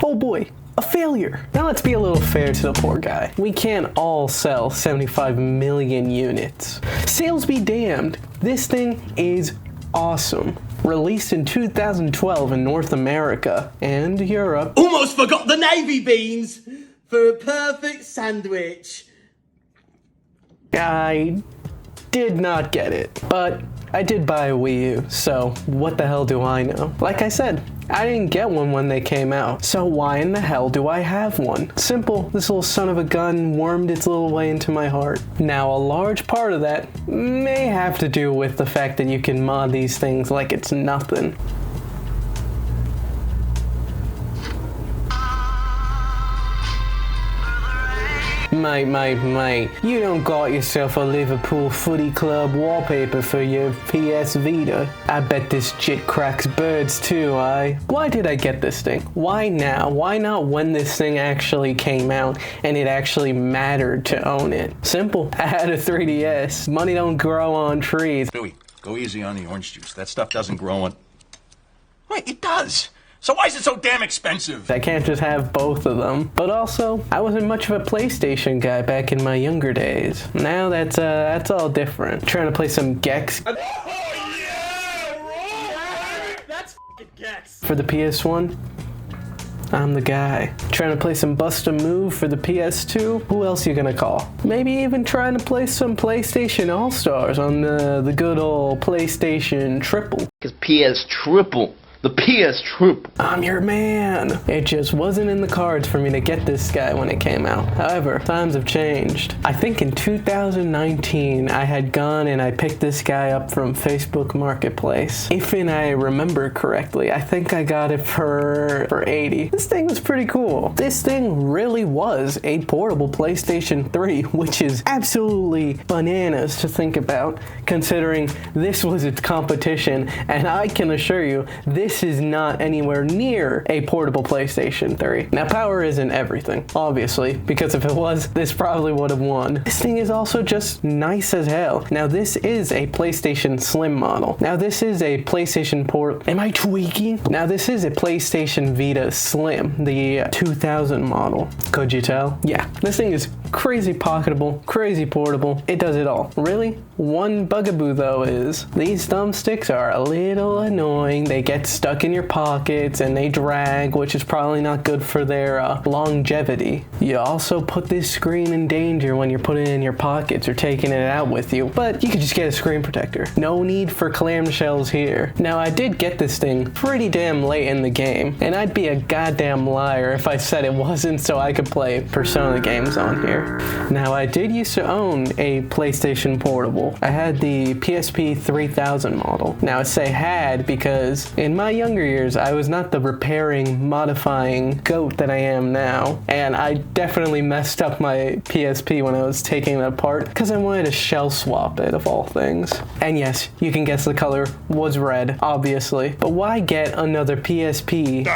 Oh boy, a failure. Now let's be a little fair to the poor guy. We can't all sell 75 million units. Sales be damned. This thing is awesome. Released in 2012 in North America and Europe. Almost forgot the navy beans for a perfect sandwich. I did not get it, but I did buy a Wii U, so what the hell do I know? Like I said, I didn't get one when they came out, so why in the hell do I have one? Simple, this little son of a gun wormed its little way into my heart. Now, a large part of that may have to do with the fact that you can mod these things like it's nothing. Mate, you don't got yourself a Liverpool Footy Club wallpaper for your PS Vita. I bet this jit cracks birds too, Why did I get this thing? Why now? Why not when this thing actually came out and it actually mattered to own it? Simple, I had a 3DS. Money don't grow on trees. Louis, go easy on the orange juice. That stuff doesn't grow on... Wait, it does. So why is it so damn expensive? I can't just have both of them. But also, I wasn't much of a PlayStation guy back in my younger days. Now that's all different. Trying to play some Gex. Oh yeah, right. That's f***ing Gex. For the PS1. I'm the guy. Trying to play some Bust a Move for the PS2? Who else you gonna call? Maybe even trying to play some PlayStation All-Stars on the good old PlayStation Triple. Because PS Triple. The PS Triple. I'm your man. It just wasn't in the cards for me to get this guy when it came out. However, times have changed. I think in 2019, I had gone and I picked this guy up from Facebook Marketplace. If I remember correctly, I think I got it for 80. This thing was pretty cool. This thing really was a portable PlayStation 3, which is absolutely bananas to think about, considering this was its competition, and I can assure you, this is not anywhere near a portable PlayStation 3. Now, power isn't everything, obviously, because if it was, this probably would have won. This thing is also just nice as hell. Now, this is a PlayStation Slim model. Now, this is a PlayStation Port. Am I tweaking? Now, this is a PlayStation Vita Slim, the 2000 model. Could you tell? Yeah, this thing is crazy pocketable, crazy portable. It does it all. Really? One bugaboo, though, is these thumbsticks are a little annoying. They get stuck in your pockets and they drag, which is probably not good for their longevity. You also put this screen in danger when you're putting it in your pockets or taking it out with you, but you could just get a screen protector. No need for clamshells here. Now, I did get this thing pretty damn late in the game, and I'd be a goddamn liar if I said it wasn't so I could play Persona games on here. Now, I did used to own a PlayStation Portable. I had the PSP 3000 model. Now, I say had because in my younger years, I was not the repairing, modifying goat that I am now, and I definitely messed up my PSP when I was taking it apart because I wanted to shell swap it, of all things. And yes, you can guess the color was red, obviously, but why get another PSP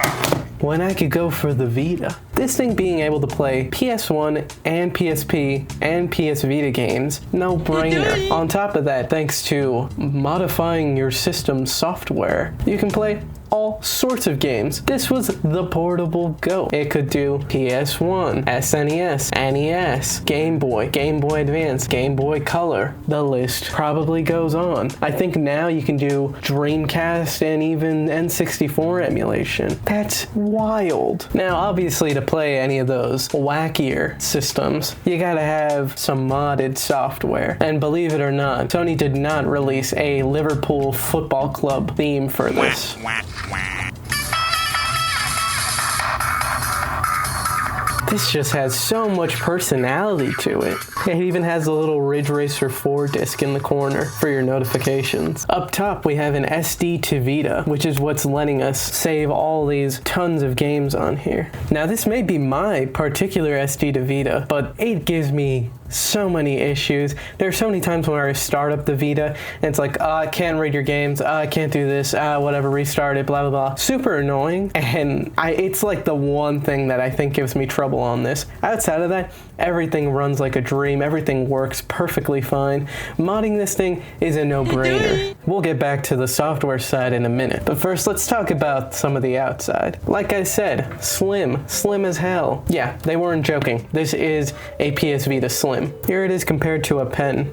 when I could go for the Vita? This thing being able to play PS1 and PSP and PS Vita games, no brainer. On top of that, thanks to modifying your system's software, you can play all sorts of games. This was the portable go. It could do PS1, SNES, NES, Game Boy, Game Boy Advance, Game Boy Color. The list probably goes on. I think now you can do Dreamcast and even N64 emulation. That's wild. Now, obviously, to play any of those wackier systems, you gotta have some modded software. And believe it or not, Sony did not release a Liverpool Football Club theme for this. This just has so much personality to it. It even has a little Ridge Racer 4 disc in the corner for your notifications. Up top, we have an SD to Vita, which is what's letting us save all these tons of games on here. Now, this may be my particular SD to Vita, but it gives me so many issues. There are so many times where I start up the Vita and it's like, I can't read your games, I can't do this, whatever, restart it, blah, blah, blah. Super annoying, and it's like the one thing that I think gives me trouble on this. Outside of that, Everything runs like a dream. Everything works perfectly fine. Modding this thing is a no-brainer. We'll get back to the software side in a minute. But first, let's talk about some of the outside. Like I said, slim as hell. Yeah, they weren't joking. This is a PS Vita Slim. Here it is compared to a pen.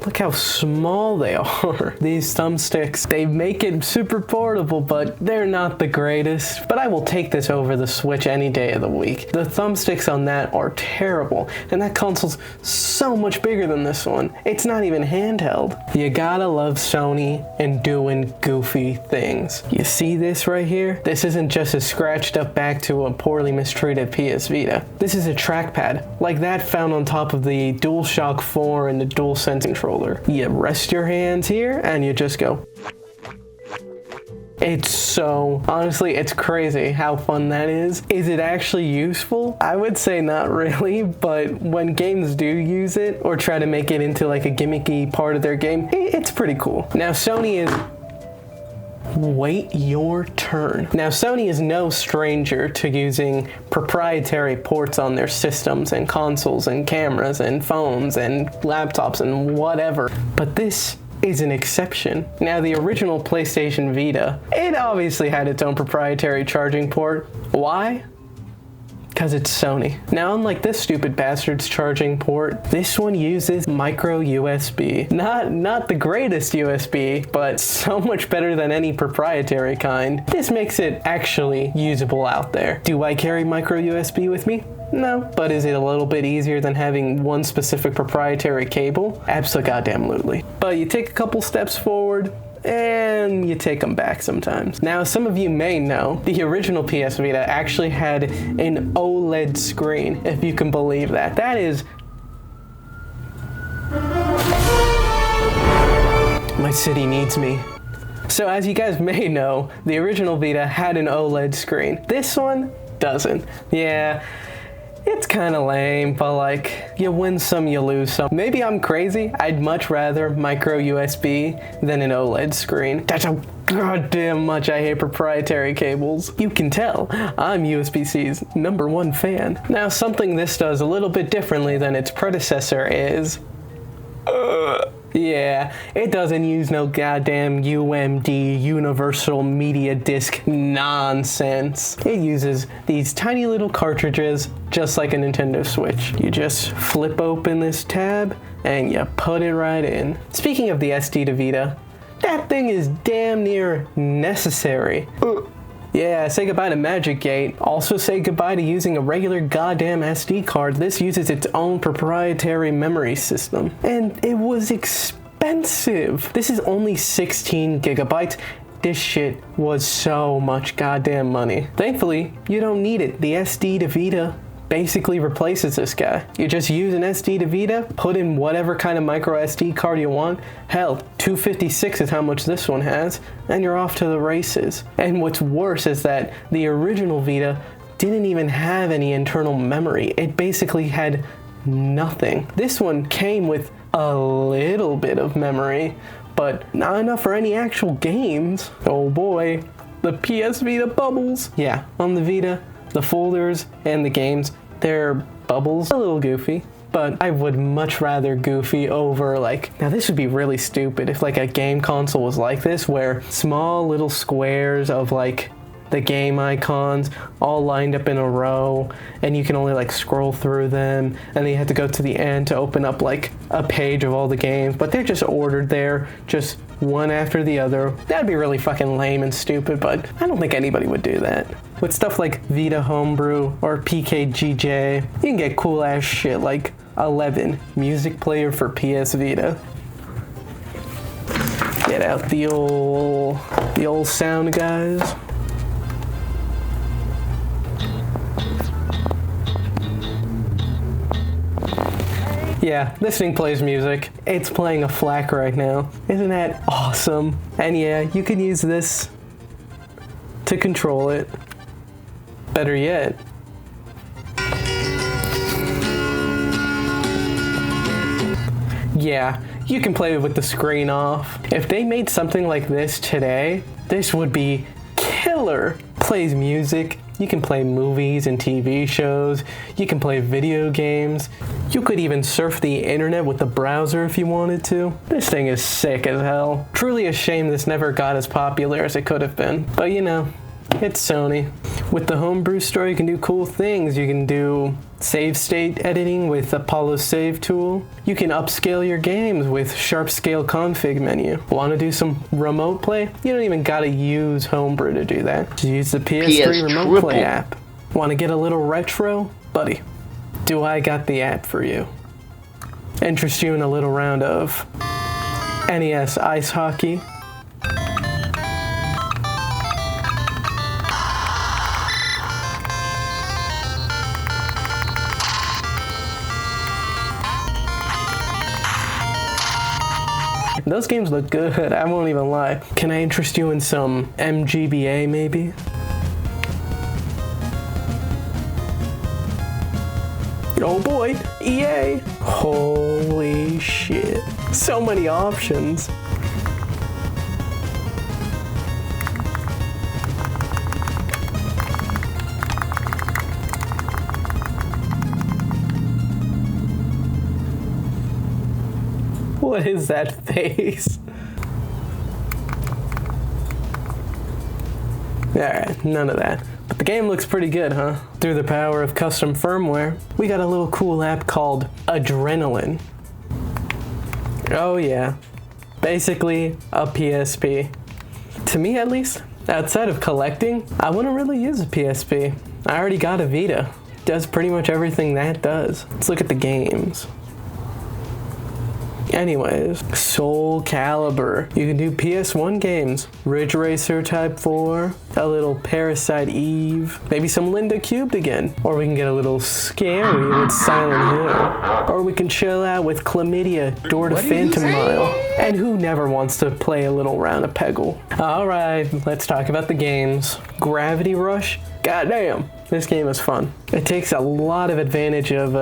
Look how small they are. These thumbsticks, they make it super portable, but they're not the greatest. But I will take this over the Switch any day of the week. The thumbsticks on that are terrible, and that console's so much bigger than this one. It's not even handheld. You gotta love Sony and doing goofy things. You see this right here? This isn't just a scratched up back to a poorly mistreated PS Vita. This is a trackpad, like that found on top of the DualShock 4 and the DualSense controller. You rest your hands here and you just go. Honestly, it's crazy how fun that is. Is it actually useful? I would say not really, but when games do use it or try to make it into like a gimmicky part of their game, it's pretty cool. Now Sony is... Wait your turn. Now Sony is no stranger to using proprietary ports on their systems and consoles and cameras and phones and laptops and whatever. But this is an exception. Now the original PlayStation Vita, it obviously had its own proprietary charging port. Why? Because it's Sony. Now, unlike this stupid bastard's charging port, this one uses micro USB. Not the greatest USB, but so much better than any proprietary kind. This makes it actually usable out there. Do I carry micro USB with me? No. But is it a little bit easier than having one specific proprietary cable? Absolutely. But you take a couple steps forward, and you take them back sometimes. Now, some of you may know, the original PS Vita actually had an OLED screen, if you can believe that. That is... My city needs me. So as you guys may know, the original Vita had an OLED screen. This one doesn't. Yeah. It's kind of lame, but like, you win some, you lose some. Maybe I'm crazy. I'd much rather micro USB than an OLED screen. That's how goddamn much I hate proprietary cables. You can tell, I'm USB-C's #1 fan. Now, something this does a little bit differently than its predecessor is... Yeah, it doesn't use no goddamn UMD, Universal Media Disc nonsense. It uses these tiny little cartridges, just like a Nintendo Switch. You just flip open this tab, and you put it right in. Speaking of the SD to Vita, that thing is damn near necessary. Yeah, say goodbye to Magic Gate. Also say goodbye to using a regular goddamn SD card. This uses its own proprietary memory system. And it was expensive. This is only 16 gigabytes. This shit was so much goddamn money. Thankfully, you don't need it. The SD to Vita basically replaces this guy. You just use an SD to Vita, put in whatever kind of micro SD card you want. Hell, 256 is how much this one has, and you're off to the races. And what's worse is that the original Vita didn't even have any internal memory. It basically had nothing. This one came with a little bit of memory, but not enough for any actual games. Oh boy, the PS Vita bubbles. Yeah, on the Vita, the folders and the games, they're bubbles. A little goofy, but I would much rather goofy over like... Now this would be really stupid if like a game console was like this, where small little squares of like the game icons all lined up in a row, and you can only like scroll through them, and then you have to go to the end to open up like a page of all the games, but they're just ordered there, just one after the other. That'd be really fucking lame and stupid, but I don't think anybody would do that. With stuff like Vita Homebrew or PKGJ, you can get cool ass shit like 11 music player for PS Vita. Get out the old sound, guys. Yeah, this thing plays music. It's playing a FLAC right now. Isn't that awesome? And yeah, you can use this to control it. Better yet, yeah, you can play with the screen off. If they made something like this today, this would be killer. Plays music You can play movies and TV shows. You can play video games. You could even surf the internet with the browser if you wanted to. This thing is sick as hell. Truly a shame this never got as popular as it could have been. But you know, it's Sony. With the homebrew store, you can do cool things. You can do save state editing with Apollo's save tool. You can upscale your games with sharp scale config menu. Want to do some remote play? You don't even gotta use homebrew to do that. Just use the PS3 remote play app. Want to get a little retro? Buddy, do I got the app for you. Interest you in a little round of NES ice hockey? Those games look good, I won't even lie. Can I interest you in some MGBA maybe? Oh boy, EA! Holy shit. So many options. What is that face? Alright, none of that. But the game looks pretty good, huh? Through the power of custom firmware, we got a little cool app called Adrenaline. Oh yeah, basically a PSP. To me at least, outside of collecting, I wouldn't really use a PSP. I already got a Vita. It does pretty much everything that does. Let's look at the games. Anyways, Soul Calibur. You can do PS1 games. Ridge Racer Type 4, a little Parasite Eve, maybe some Linda Cubed again. Or we can get a little scary with Silent Hill. Or we can chill out with Chlamydia, Door to Phantom Mile. And who never wants to play a little round of Peggle? Alright, let's talk about the games. Gravity Rush? Goddamn, this game is fun. It takes a lot of advantage of,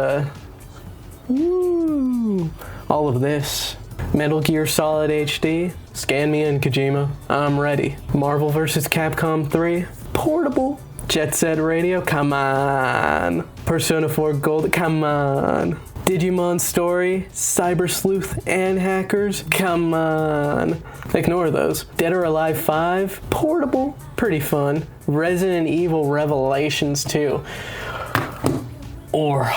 all of this. Metal Gear Solid HD, scan me in, Kojima. I'm ready. Marvel vs. Capcom 3, portable. Jet Set Radio, come on. Persona 4 Gold, come on. Digimon Story, Cyber Sleuth, and Hackers, come on. Ignore those. Dead or Alive 5, portable, pretty fun. Resident Evil Revelations 2. Or,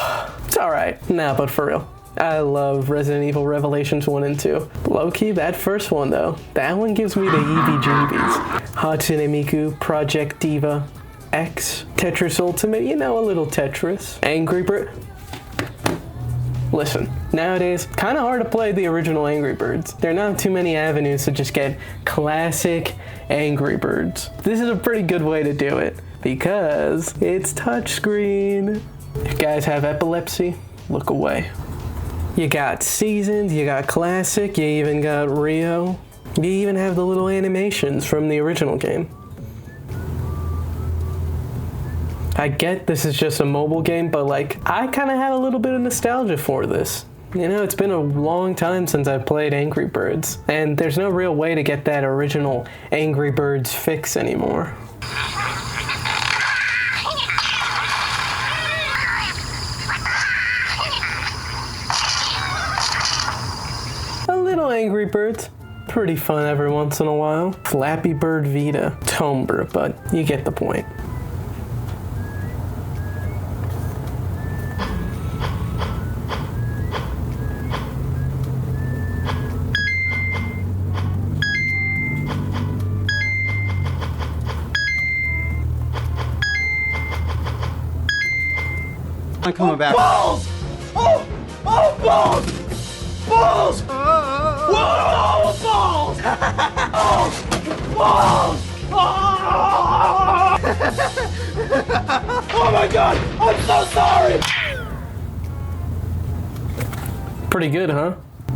it's alright. Nah, but for real. I love Resident Evil Revelations 1 and 2. Low-key, that first one though, that one gives me the heebie-jeebies. Hatsune Miku, Project Diva, X, Tetris Ultimate, you know, a little Tetris. Angry Bird. Listen, nowadays, kind of hard to play the original Angry Birds. There are not too many avenues to just get classic Angry Birds. This is a pretty good way to do it, because it's touchscreen. If you guys have epilepsy, look away. You got Seasons, you got Classic, you even got Rio. You even have the little animations from the original game. I get this is just a mobile game, but like, I kind of had a little bit of nostalgia for this. You know, it's been a long time since I played Angry Birds, and there's no real way to get that original Angry Birds fix anymore. Angry Birds, pretty fun every once in a while. Flappy Bird Vita, homebrew, but you get the point. I'm coming back. Balls! Oh! Oh, balls! Balls! Whoa! Balls! Balls! Balls! Oh my god! I'm so sorry! Pretty good, huh?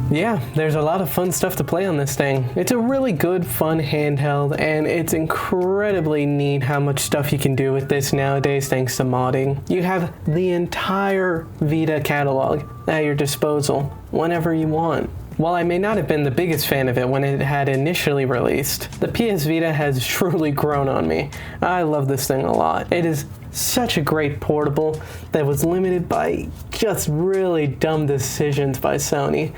Yeah, there's a lot of fun stuff to play on this thing. It's a really good, fun handheld, and it's incredibly neat how much stuff you can do with this nowadays thanks to modding. You have the entire Vita catalog at your disposal whenever you want. While I may not have been the biggest fan of it when it had initially released, the PS Vita has truly grown on me. I love this thing a lot. It is such a great portable that was limited by just really dumb decisions by Sony.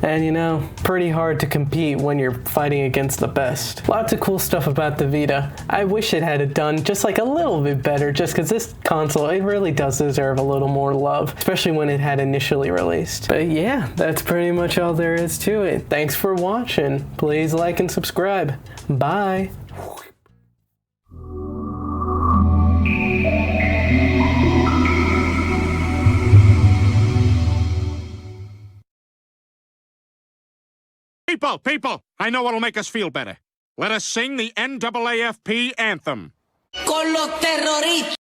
And you know, pretty hard to compete when you're fighting against the best. Lots of cool stuff about the Vita. I wish it had it done just like a little bit better, just because this console, it really does deserve a little more love, especially when it had initially released. But yeah, that's pretty much all there is to it. Thanks for watching. Please like and subscribe. Bye. People, I know what'll make us feel better. Let us sing the NAAFP anthem. Con los terroristas.